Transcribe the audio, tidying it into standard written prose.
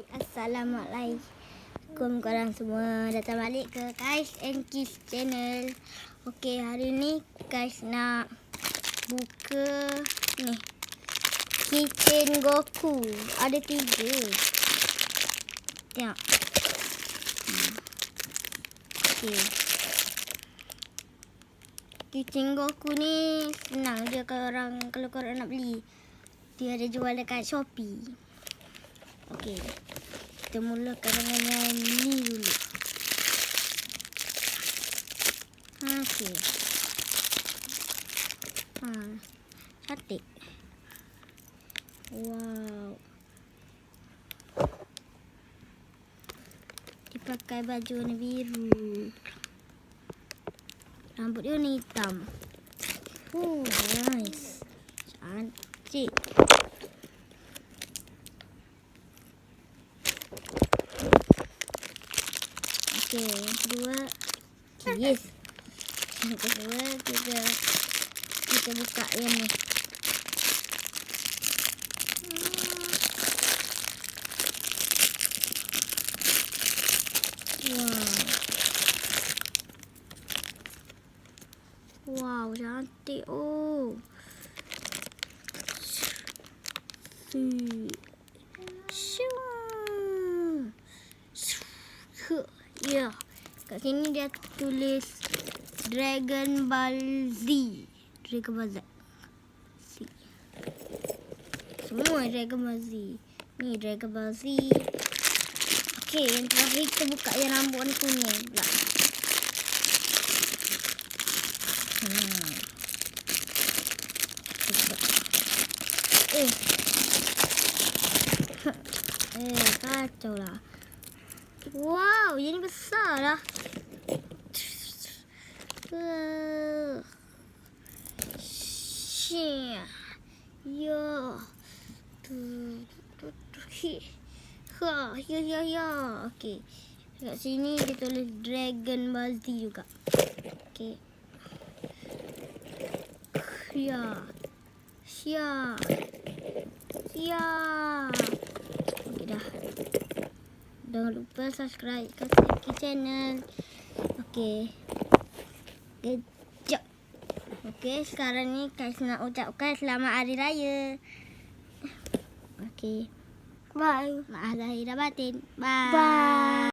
Alright, Assalamualaikum korang semua. Datang balik ke Kais and Kiss channel. Okey, hari ni Kais nak buka ni kicin goku. Ada 3. Tengok. Okey. Kicin goku ni senang je kalau korang nak beli. Dia ada jual dekat Shopee. Okey. Kita mulakan dengan yang ni dulu. Okey. Cantik. Wow. Dia pakai baju warna biru. Rambut dia warna hitam. Nice. Cantik. Okey, yang kedua. Yes. Yang kedua kita buka yang ni. Wow, cantik. Oh. Ya, kat sini dia tulis Dragon Ball Z. Semua Dragon Ball Z. Ni Dragon Ball Z. Okey, yang terakhir kita buka yang rambut warna kuning pula. Kacau lah. Wow, yang ni besar lah. Ya. Okey. Kat sini dia tulis Dragon Ball Z juga. Okey. Ya. Okey dah. Jangan lupa subscribe ke channel. Okey. Good job. Okey, sekarang ni Kais nak ucapkan selamat hari raya. Okey. Bye. Maaf lahir dan batin. Bye.